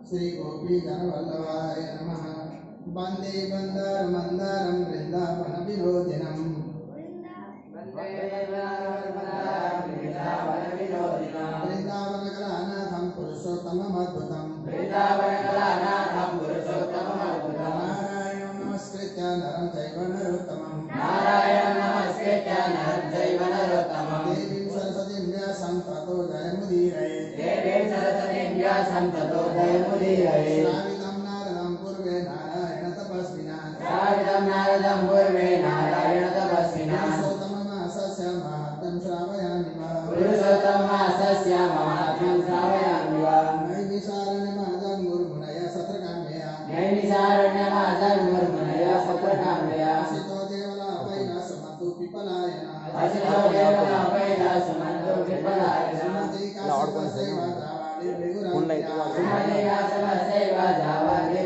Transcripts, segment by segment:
श्री गोपी जनवल्लभाय नमः। वंदे बंदर मंदरम वृंदावन विनोदिनम वृंदावन कलानाथम पुरुषोत्तमम अद्भुतम नारायणं नमस्कृत्य नरं चैव नरोत्तमं देवीं सरस्वतीं व्यासं ततो जयमुदीरये श्रावितं नारदं पूर्वे नारायण तपस्विना पुरुषोत्तममासस्य माहात्म्यं श्रावयामि वा नैमिषारण्यमादं गुरुमुनयः सत्रकाम्यया असितो देवलापैः समन्तु पिपलायना सुमति काश्यपसेवा जावादि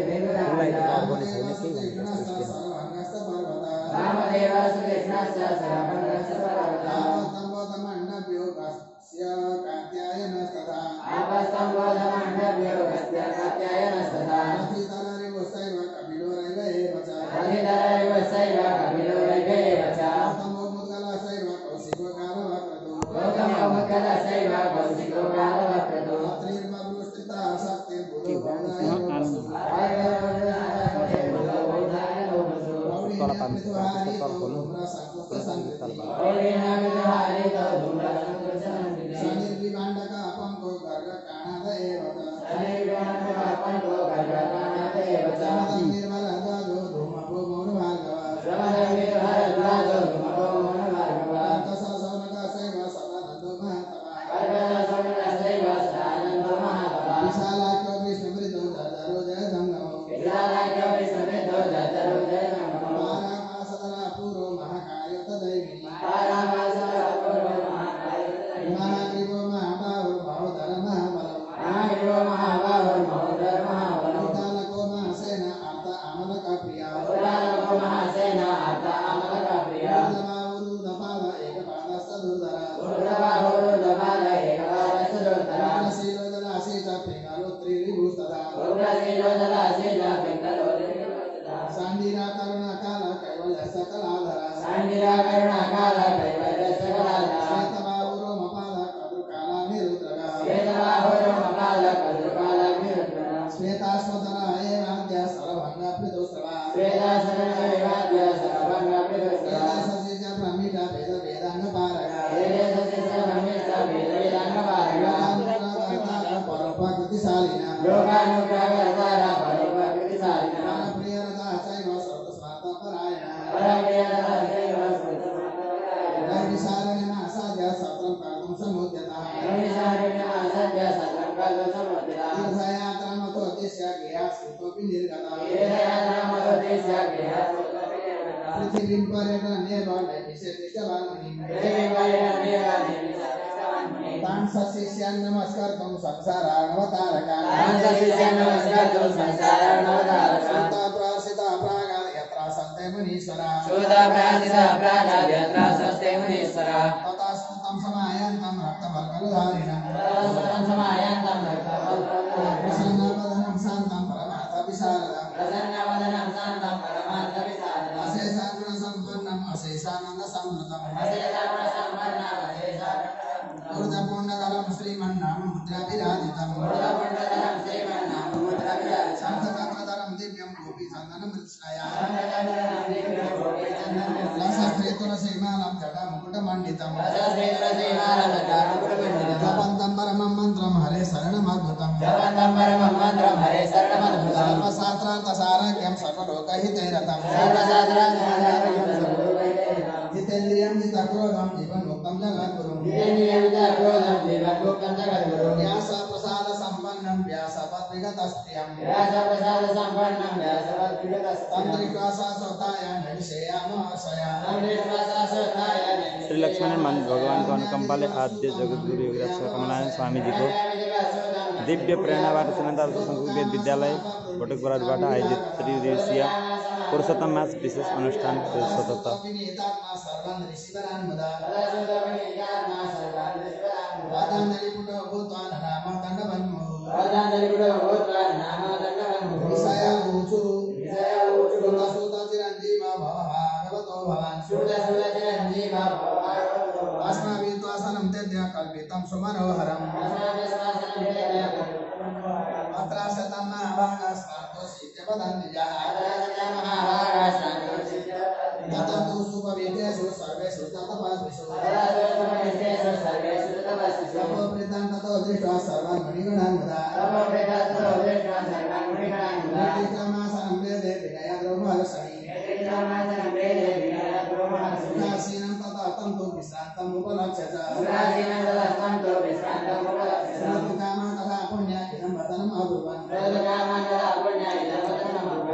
श्री लक्ष्मण भगवान को अनुकंपाले आद्य जगतगुरु योगीराज कमलानंद स्वामी जी को दिव्य प्रेरणाबाट सुनन्दास संस्कृत विद्यालय बटुकबराबाट आयोजित त्रिदिवसीय पुरुषोत्तम मास विशेष अनुष्ठान स्वतन्त्र Wadandali putra putra nama tanda banmu विषय ऊचु सुत चिरंजीव भगवतो भवान् अस्माभिः त्वासनं तेद्य कल्पितं सुमनोहरम् अत्र शतं महाभागास्तान्तोषीत्य वदन्ति यः ततन्तु सुपविद्येषु सर्वेषु तपस्विषु तपोवृत्तां ततो दृष्ट्वा सर्वान् मुनिगणान् मुदा नीतिक्रमासनं वेदे विनयद्रौमहर्षणि उदासीनं तथा तन्तु विश्रान्तम् उपलक्ष्य च श्रोतुकामा तथा पुण्या इदं वचनम् अब्रुवन्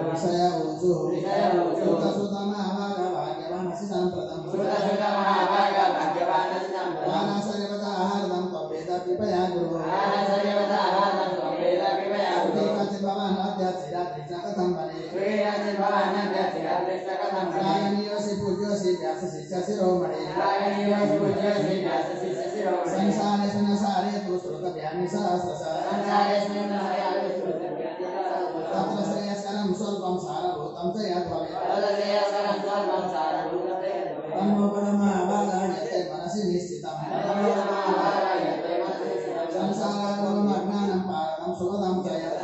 विषय ऊचुः सुतसुतमहाभागा भाग्यवानसि साम्प्रतम् वानासर्वदाहार्दं त्ववेद कृपया गुरुः सुखीकाचित् भवान् अद्य चिराद्रिष्ट कथं वने रायणीयोऽसि पूज्योऽसि व्यासशिष्य शिरोमणे संसारेषु न सारे तु श्रुतव्यानि सहस्रश तत्र श्रेयस्करं स्वल्पं सारभूतं च यद्भवेत् तन्मोपदमहाभागा यत्ते मनसि निश्चितम् संसारात्मकमज्ञानं पारदं सुपदं च यत्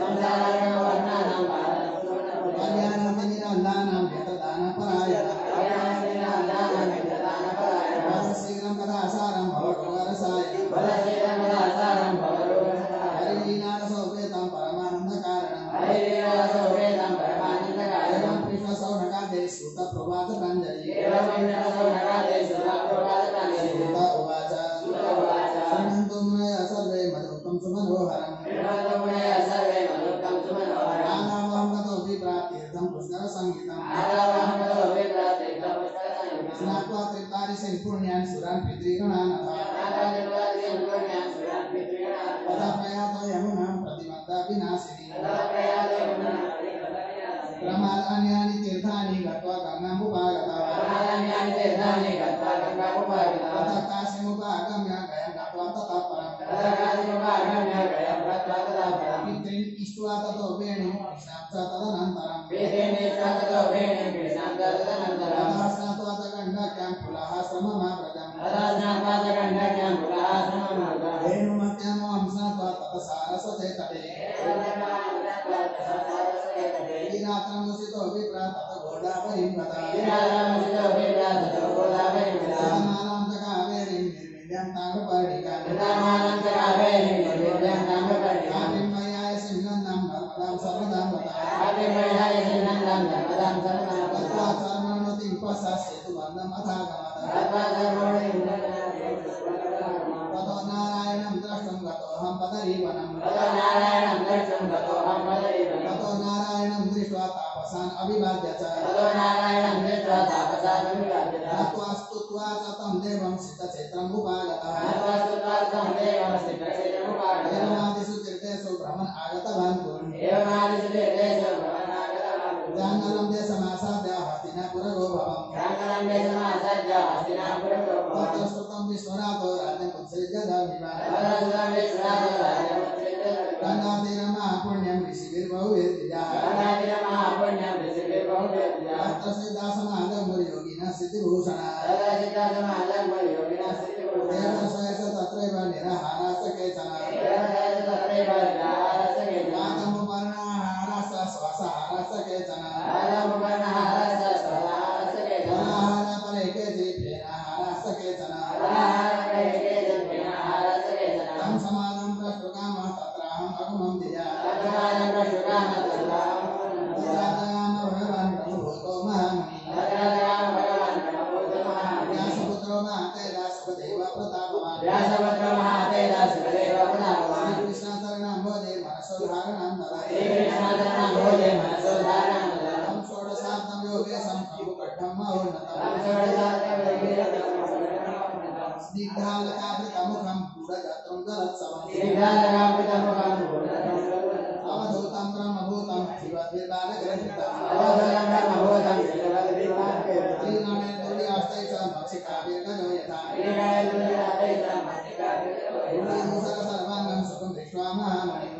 कल्याणातिनिरन्दानां यतदानपरायणः शीघ्रं कथा सारं भवरोगरसायनम् हरिलीलारसोपेतं परमानन्दकारणम् एवं कृष्णसौनकादे श्रुतप्रभातप्राञ्जलि श्रुत उवाच शृण्वन्तु मुनयः सर्वे मधुकं सुमनोहरम् आदावहं गतो विप्रातीर्थं पुष्करसंहितम् स्नात्वा त्रिकारिषीन् पुण्यान् सुरान् पितृगणान् तथा प्रयातो यमुनां प्रतिमद्दा विनाशिनी प्रमादान्यानि तीर्थानि गत्वा गङ्गामुपागतवान् तथा काशीमुपागम्य गयां गत्वा ततः परम् पितॄन् इष्ट्वा ततो वेणुं कृष्णां च तदनन्तरम् तथा स्नात्वा च गण्डक्यां पुनः श्रममाव्रजम् वेणुमत्यमोहं स्नात्वा ततः सारस्वते तटे रात्रमुसितो विप्रा तत गोदावरीं गता मालां च कावेरीं निर्विद्यां ताम्रपर्णिकां काव्यं मयायसीं नन्दां नर्मदां सर्वदां गता तत्त्वा कर्मणोतिं पश्चात् सेतुबन्धम् अथागमत् ततो नारायणं द्रष्टुं गतोऽहं पदरीवनम् ततो नारायणं दृष्ट्वा तापसान् अभिवाद्य च नत्वा स्तुत्वा च तं देवं सिद्धक्षेत्रम् उपागतः एवमादिषु तीर्थेषु भ्रमन् आगतवान् पुरुन् जाङ्गलं देशमासाद्य हस्तिनापुरगो भवम् तत्र श्रुतं विश्वनाथो राज्यम् उत्सृज्य धर्मिवान् गङ्गातीरमहापुण्यं ऋषिभिर्बहुभिर्द्विजाः तत्र सिद्धासमागमयोगिनः सिद्धिभूषणाः देवशयस तत्रैव निराहाराश्च केचन पादमुपर्णाहाराश्च श्वासहाराश्च केचन अनाहारफले केचित् फेनाहाराश्च केचन तं समानं प्रष्टुकामः तत्राहम् अगमं धिया तत्रादयाम भगवान् ब्रह्मभूतो महामुनिः व्यासपुत्रो महातेजा सुखदेव प्रतापवान् श्रीकृष्णचरणम्भोजे मनसोद्धारणं ददाति तं षोडशाब्दं योगेशं प्रभुकट्टं महोन्नतम् स्निग्धालकावृतमुखं गूढगात्रं जलोत्सवम् अवधूतं ब्रह्मभूतं शिवद्विर्बालग्रन्थितम् श्रीगणेन्द्रुर्याष्टै च मक्षिकाभिर्गजो यथा सर्वाङ्गं सुखं दृष्ट्वा महामुनिम्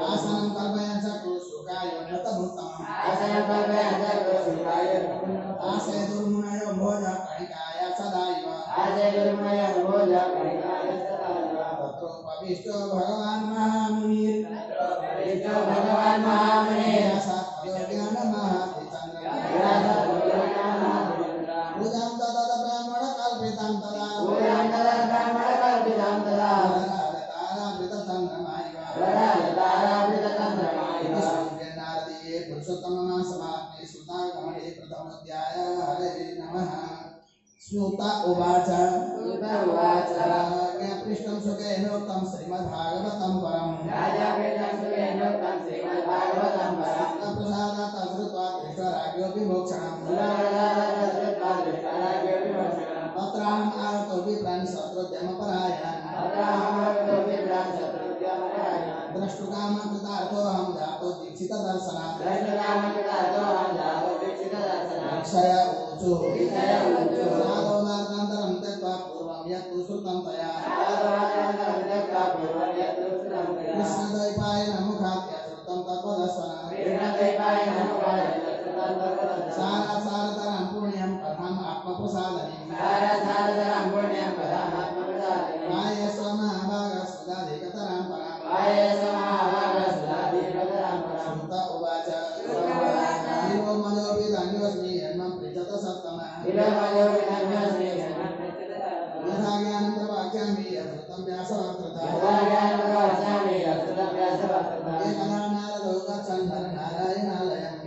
आसनं कल्पयन् चतुष्सुखायो नतमुत्तमम् आसेतुर्मुनयो भोज कणिकाय सदाइव तत्रोपविष्टो भगवान् महामुनिः पूजां तदा ब्राह्मण कल्पितं तदा स्नुता उवाच पृष्ठं सुखेनोक्तं श्रीमद्भागवतं परम् प्रसादात् श्रुत्वा दृष्टराज्ञोऽपि मोक्षणम् तत्राहम् आगतो विप्रान् शत्रुद्यमपरायणः द्रष्टुकामः कृतार्थोऽहं जातो दीक्षितदर्शनात् क्षय ऊचु साधोदार्थान्तरं त्यक्त्वा पूर्वं यत् श्रुतं तया कृष्णद्वैपायन मुखात् यच्छ्रुतं तत्त्वदर्शनम् सारतरं पुण्यं कथम् आत्मप्रसादनीम् कायस्व महाभागस्वदाधिकतरां पराम् श्रुत उवाच जीवो मयोऽपि धन्योऽस्मि यन्मं पृच्छत सत्तमः यथा ज्ञानं प्रवाक्ष्यामि यच्छ्रुतं व्यासवक्त्रतः एकदा नारदो गच्छन् नरनारायणालयम्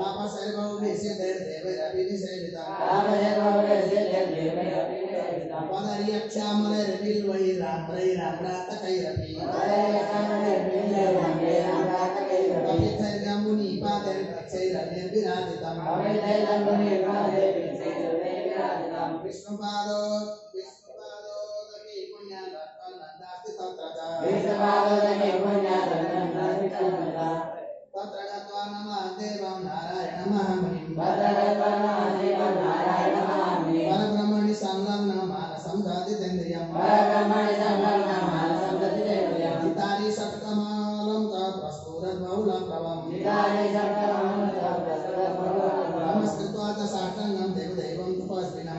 तापसैर्बहुभिषेदैर्देवैरपि निषेवितम् पदर्यक्षामलैर्बिल्वैराम्रैराम्रातकैरपि कपितैर्जम्बुनिपातैर्वृक्षैरन्यैर्विराजितम् विष्णुपादोदकी पुण्यादस्ति तत्र तत्र गत्वा नमः देवं नारायणं महामुनिं परब्रह्मणि संलग्नं मानसं जातितेन्द्रियं गीतानि षट्कमलं च प्रस्फुरद्बहुलं प्रभम् नमस्कृत्वा च साष्टाङ्गं देवदेवं तपस्विनं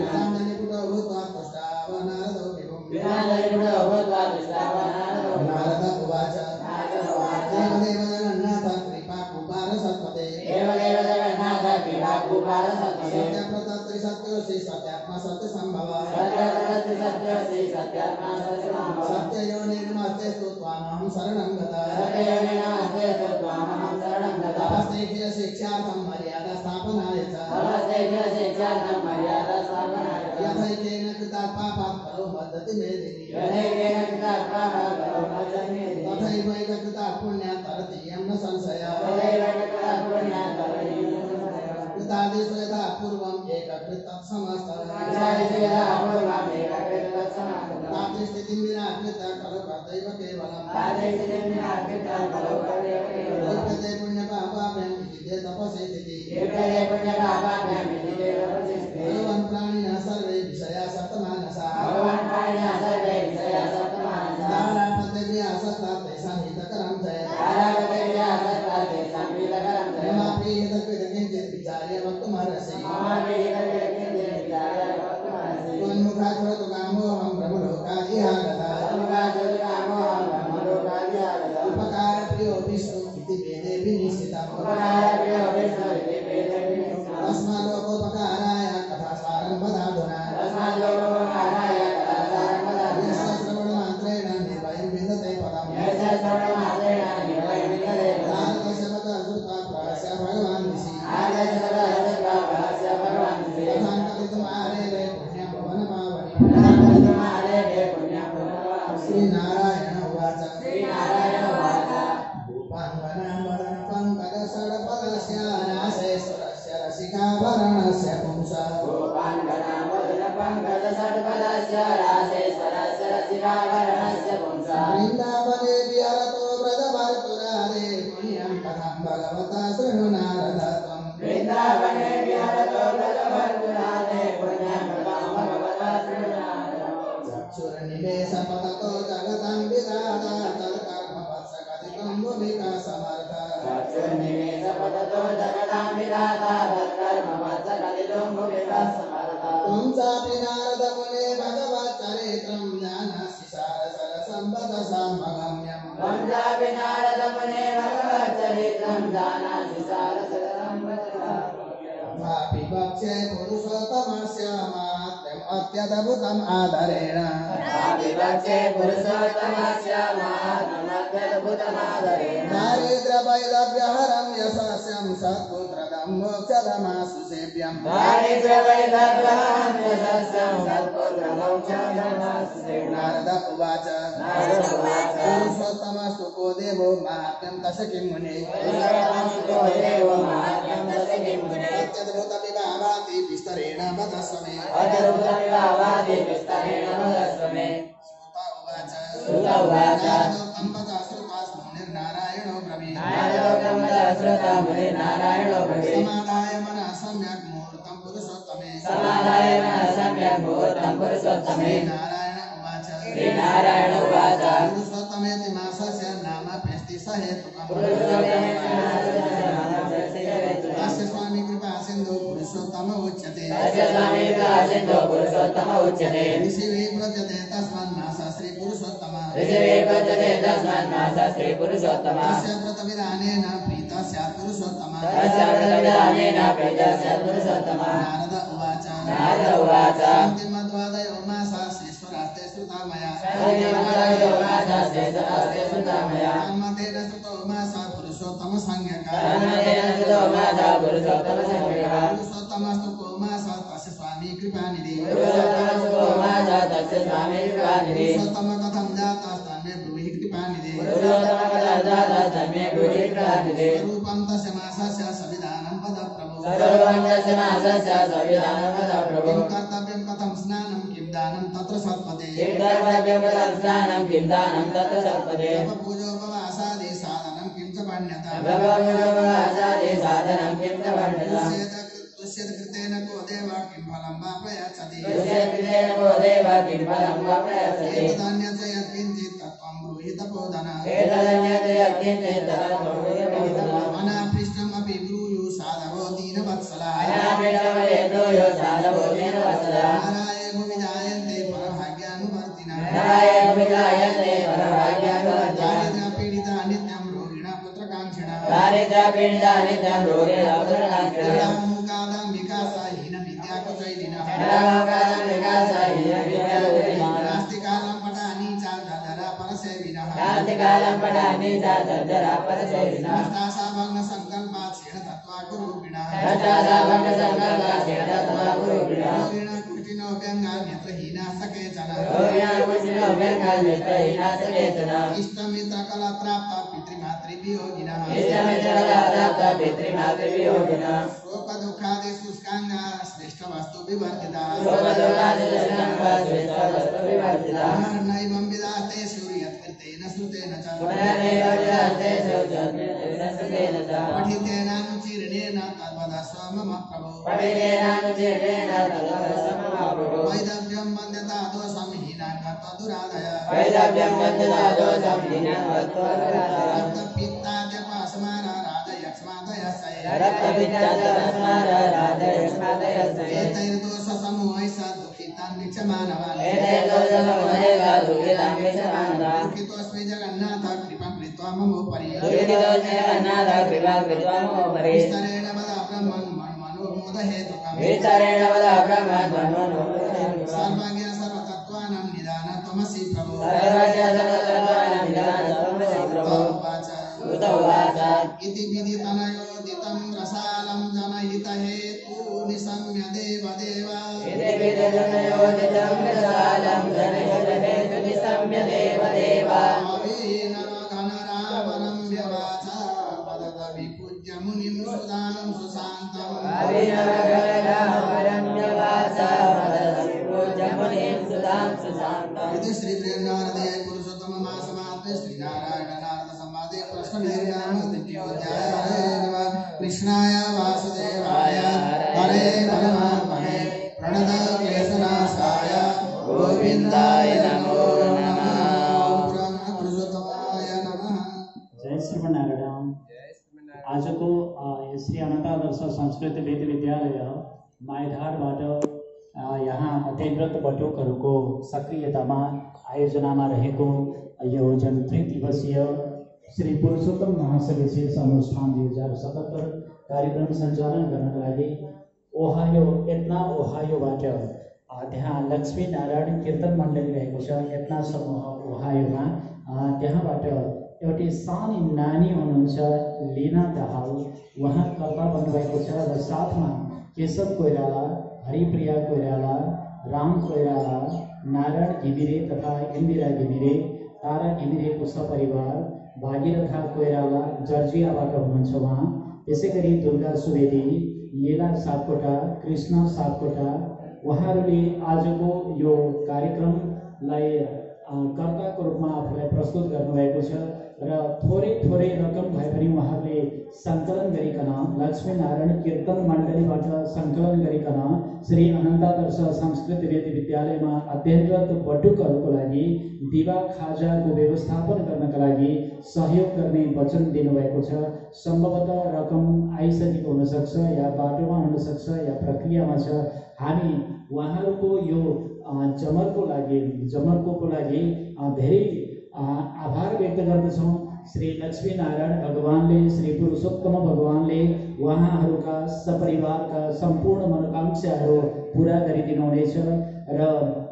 गीताञ्जलिपुटो भूत्वा तुष्टाव नारदो विभुम् नारद उवाच देवदेव जगन्नाथ कृपा कुमार सत्पते सत्यप्रतत्रि सत्योऽसि सत्यात्मा सत्यसम्भव सत्ययोनिर्मस्तेस्तु त्वामहं शरणं गतः तपस्तेभ्यः शिक्षार्थं मर्यादा स्थापनाय च यथैकेन कृतात् पापात् फलो बद्धति मेदिनी तथैवैककृतात् पुण्यात् तरति यं न संशयः कृतादिषु यथा पूर्वम् एककृतं समस्तः तादृशस्थितिं विनाकृत्य खलु कर्तैव केवलम् लिप्यते पुण्यपापाभ्याम् इति ते तपसे स्थितिः भगवन् प्राणिनः सर्वे विषया सप्तमानसाः तारापतेभ्यः आसक्ताः तेषां हितकरं ममापि हितकृतकिञ्चित् विचार्य वक्तुमर्हसि त्वन्मुखात् श्रोतु कामोऽहं ब्रह्मलोकादिहागतः उपकारप्रियो विष्णु इति वेदे विनिश्चितम् तस्माल्लोकोपकाराय कथासारं वदाधुना यस्य श्रवणमात्रेण निर्वयं विन्दते पदम् नारदस्य वचः श्रुत्वा प्रहस्य भगवान् ऋषिः कथां कथितुमारेरे पुण्यभुवनपावनि श्रीनारायण उवाच भूपान्वनामदनपङ्कजषड्पदस्य नाशेश्वरस्य रसिकाभरणस्य पुंसः वृन्दावने विहरतो व्रजभर्तुरारे पुण्यं कथं भगवता शृणु नारद त्वम् दिव्ये सपदतो जगतं विदाता तत्कर्म वत्सकथितं भूमिका समर्थ चक्षुर्निमे सपदतो जगतां विधाता तत्कर्म वत्सकथितं भूमिका समर्थ त्वं चापि नारद मुने भगवच्चरित्रं ज्ञानस्य सारसरसम्पदसामगम्यम् त्वं चापि नारद मुने भगवच्चरित्रं जानासि सारसरसम्पदसामगम्यम् वापि वक्ष्ये पुरुषोत्तमस्य माहात्म्यम् अत्यद्भुतम् आदरेण विवक्षे पुरुषोत्तमस्य महात्म्यमत्यद्भुतमादरेण दारिद्र्यवैलभ्यहरं यशस्यं सत्पुत्रदं मोक्षदमासु सेव्यम् दारिद्र्यवैलभ्यहरं यशस्यं सत्पुत्रमोक्षदमासु सेव्यम् नारद उवाच पुरुषोत्तमस्तु को देवो माहात्म्यं तस्य किं मुने पुरुषोत्तमस्तु देवो माहात्म्यं तस्य किं मुने अत्यद्भुतमिवावाति विस्तरेण वदस्व मे अत्यद्भुतमिवावाति विस्तरेण वदस्व मे सुत उवाच नारदोक्तं वच श्रुत्वा ब्रवीत् नारदोक्तं मुनिर्नारायणो ब्रवीत् समादाय मनः सम्यक् मुहूर्तं पुरुषोत्तमे समादाय मनः सम्यक् मुहूर्तं पुरुषोत्तमे श्रीनारायण उवाच पुरुषोत्तमेति मासस्य नाम प्रेष्टि सहेतुकम् तस्य स्वामी कृपा सिन्धु पुरुषोत्तम उच्यते ऋषिभिः प्रजते तस्मान्मास श्री पुरुषोत्तम तस्य व्रतविधानेन प्रीतः स्यात् पुरुषोत्तम नारद उवाच अन्तिमद्वादयो मासा श्रीश्वरास्ते श्रुता मया तन्मतेन श्रुतो मासा पुरुषोत्तम संज्ञका पुरुषोत्तमस्तु को मासा तस्य स्वामी कृपानिधि पुरुषोत्तम कथं जातस्तन्मे ब्रूहि कृपानिधि स्वरूपं तस्य मासस्य सविधानं पद प्रभो किं कर्तव्यं कथं स्नानं किं दानं तत्र सत्पदे पूजोपवासादि साधनं किं च पण्यता तुष्येत कृतेन को देव किं फलं वा प्रयच्छति एतदन्यत् यत्किञ्चित् तत्त्वं ब्रूहि तपोधन अनापृष्टमपि ब्रूयुः साधवो दीनवत्सलाः नाराये भुविजायन्ते परभाग्यानुवर्तिनः दारिद्र्यपीडिता नित्यं रोगिणः पुत्रकाङ्क्षिणः विकासहीनविद्याकुशैलिनः नास्तिकालं पटानि च ददरा परसेविनः नष्टाशाभग्नसङ्कल्पा क्षीणतत्त्वाकुरूपिणः रोगिणः कुटिनो व्यङ्गान्यत्र हीनाः सकेचन इष्टमित्रकलत्राप्ता पितृमातृवियोगिनः शोकदुःखादि शुष्काङ्गाः श्रेष्ठवस्तु विवर्जिताः पुनर्नैवं विदास्ते सूर्यत्कृतेन श्रुतेन च पठितेनानुचीर्णेन तद्वदस्व मम प्रभो वैदव्यं वन्द्यता दोषं हीनान् गत्वा दुरादय रक्तपित्ताद्यपासमाना राधयक्ष्मादयस्य एतैर्दोषसमूहैः स दुःखितान् वीक्षमानवान् दुःखितोऽस्मि जगन्नाथ कृपां कृत्वा ममोपरि विस्तरेण वद ब्रह्मन् मन्मनोमोदहेतुकम् सर्वज्ञ सर्वतत्त्वानां निधान त्वमसि प्रभो उवाच इति विदितनयोदितं रसालं जनहितहेतु निशम्य देवदेव अभिनवघनरावणं व्यवाच वदत विपूज्य मुनिं सुदानं सुशान्तम् इति श्री प्रेरणार्थे पुरुषोत्तम मासमात्मे श्रीनारायण नारद संवादे प्रश्ननिर्णामस्तित्योऽध्याय हरे नमः कृष्णाय वासुदेवाय हरे परमात्मने प्रणतक्लेशनाशाय गोविन्दाय नमो माइधारबाट यहाँ अध्ययनरत बटुकहरूको सक्रियतामा आयोजनामा रहेको यो जुन 3 दिवसीय श्री पुरुषोत्तम महासभा अनुष्ठान 2077 कार्यक्रम सञ्चालन गर्नका लागि ओहायोबाट त्यहाँ लक्ष्मी नारायण कीर्तन मण्डली रहेको छ। एतना समूह ओहायोमा त्यहाँबाट एउटी सानी नानी हुनुहुन्छ लीना दाहाल, उहाँ कर्ता बन्नुभएको छ र साथमा केशव कोइराला, हरिप्रिया कोइराला, राम कोइराला, नारायण घिमिरे तथा इन्दिरा घिमिरे, तारा घिमिरेको सपरिवार, भागीरथा कोइराला जर्जियाबाट हुनुहुन्छ उहाँ। त्यसै गरी दुर्गा सुवेदी, लीला सापकोटा, कृष्ण सापकोटा, उहाँहरूले आजको यो कार्यक्रमलाई कर्ताको रूपमा आफूलाई प्रस्तुत गर्नुभएको छ र थोरै रकम भए पनि उहाँहरूले सङ्कलन गरिकन लक्ष्मीनारायण कीर्तन मण्डलीबाट सङ्कलन गरिकन श्री अनन्तादर्श संस्कृत वेद विद्यालयमा अध्ययनरत बटुकहरूको लागि दिवा खाजाको व्यवस्थापन गर्नका लागि सहयोग गर्ने वचन दिनुभएको छ। सम्भवतः रकम आइसकेको हुनसक्छ या बाटोमा हुनसक्छ या प्रक्रियामा छ। हामी उहाँहरूको यो जमर्कोको लागि धेरै आभार व्यक्त गर्दछौँ। श्री लक्ष्मीनारायण भगवानले, श्री पुरुषोत्तम भगवानले उहाँहरूका सपरिवारका सम्पूर्ण मनोकांक्षाहरू पुरा गरिदिनुहुनेछ र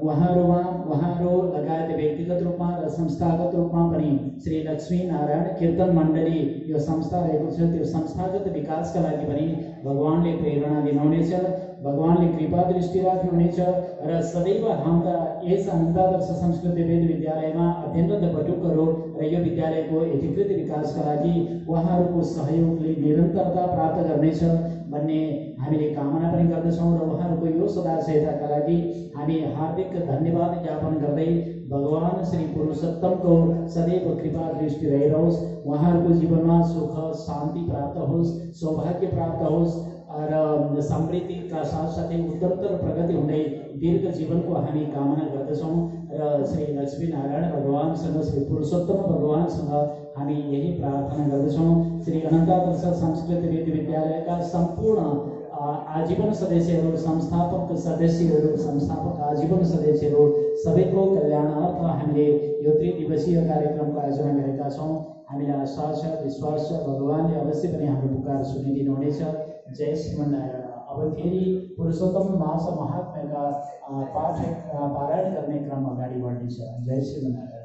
उहाँहरू लगायत व्यक्तिगत रूपमा र संस्थागत रूपमा पनि श्री लक्ष्मीनारायण कीर्तन मण्डली यो संस्था रहेको छ, त्यो संस्थागत विकासका लागि पनि भगवानले प्रेरणा दिनुहुनेछ, भगवानले कृपा दृष्टि राख्नुहुनेछ र सदैव हाम्रा यस अनन्तादर्श संस्कृत वेद विद्यालयमा अध्ययनरत बटुकहरू र यो विद्यालयको एकीकृत विकासका लागि उहाँहरूको सहयोगले निरन्तरता प्राप्त गर्नेछ भन्ने हामीले कामना पनि गर्दछौँ र उहाँहरूको यो सदासहायताका लागि हामी हार्दिक धन्यवाद ज्ञापन गर्दै भगवान श्री पुरुषोत्तमको सदैव कृपा दृष्टि रहिरहोस्, उहाँहरूको जीवनमा सुख शान्ति प्राप्त होस्, सौभाग्य प्राप्त होस् र समृद्धिका साथसाथै उत्तरोत्तर प्रगति हुँदै दीर्घ जीवनको हामी कामना गर्दछौँ र श्री लक्ष्मीनारायण भगवानसँग, श्री पुरुषोत्तम भगवानसँग हामी यही प्रार्थना गर्दछौँ। श्री अनन्तादर्श संस्कृत वेद विद्यालयका सम्पूर्ण आजीवन सदस्यहरू, संस्थापक सदस्यहरू, संस्थापक आजीवन सदस्यहरू सबैको कल्याणार्थ हामीले यो 3 दिवसीय कार्यक्रमको आयोजना गरेका छौँ। हामीलाई आशा छ, विश्वास छ, भगवानले अवश्य पनि हाम्रो पुकार सुनिदिनुहुनेछ। जय श्रीमन्नारायण। अब फेरि पुरुषोत्तम मास महात्म्यका पाठ पारायण गर्ने क्रम अगाडि बढ्नेछ। जय श्रीमन्नारायण।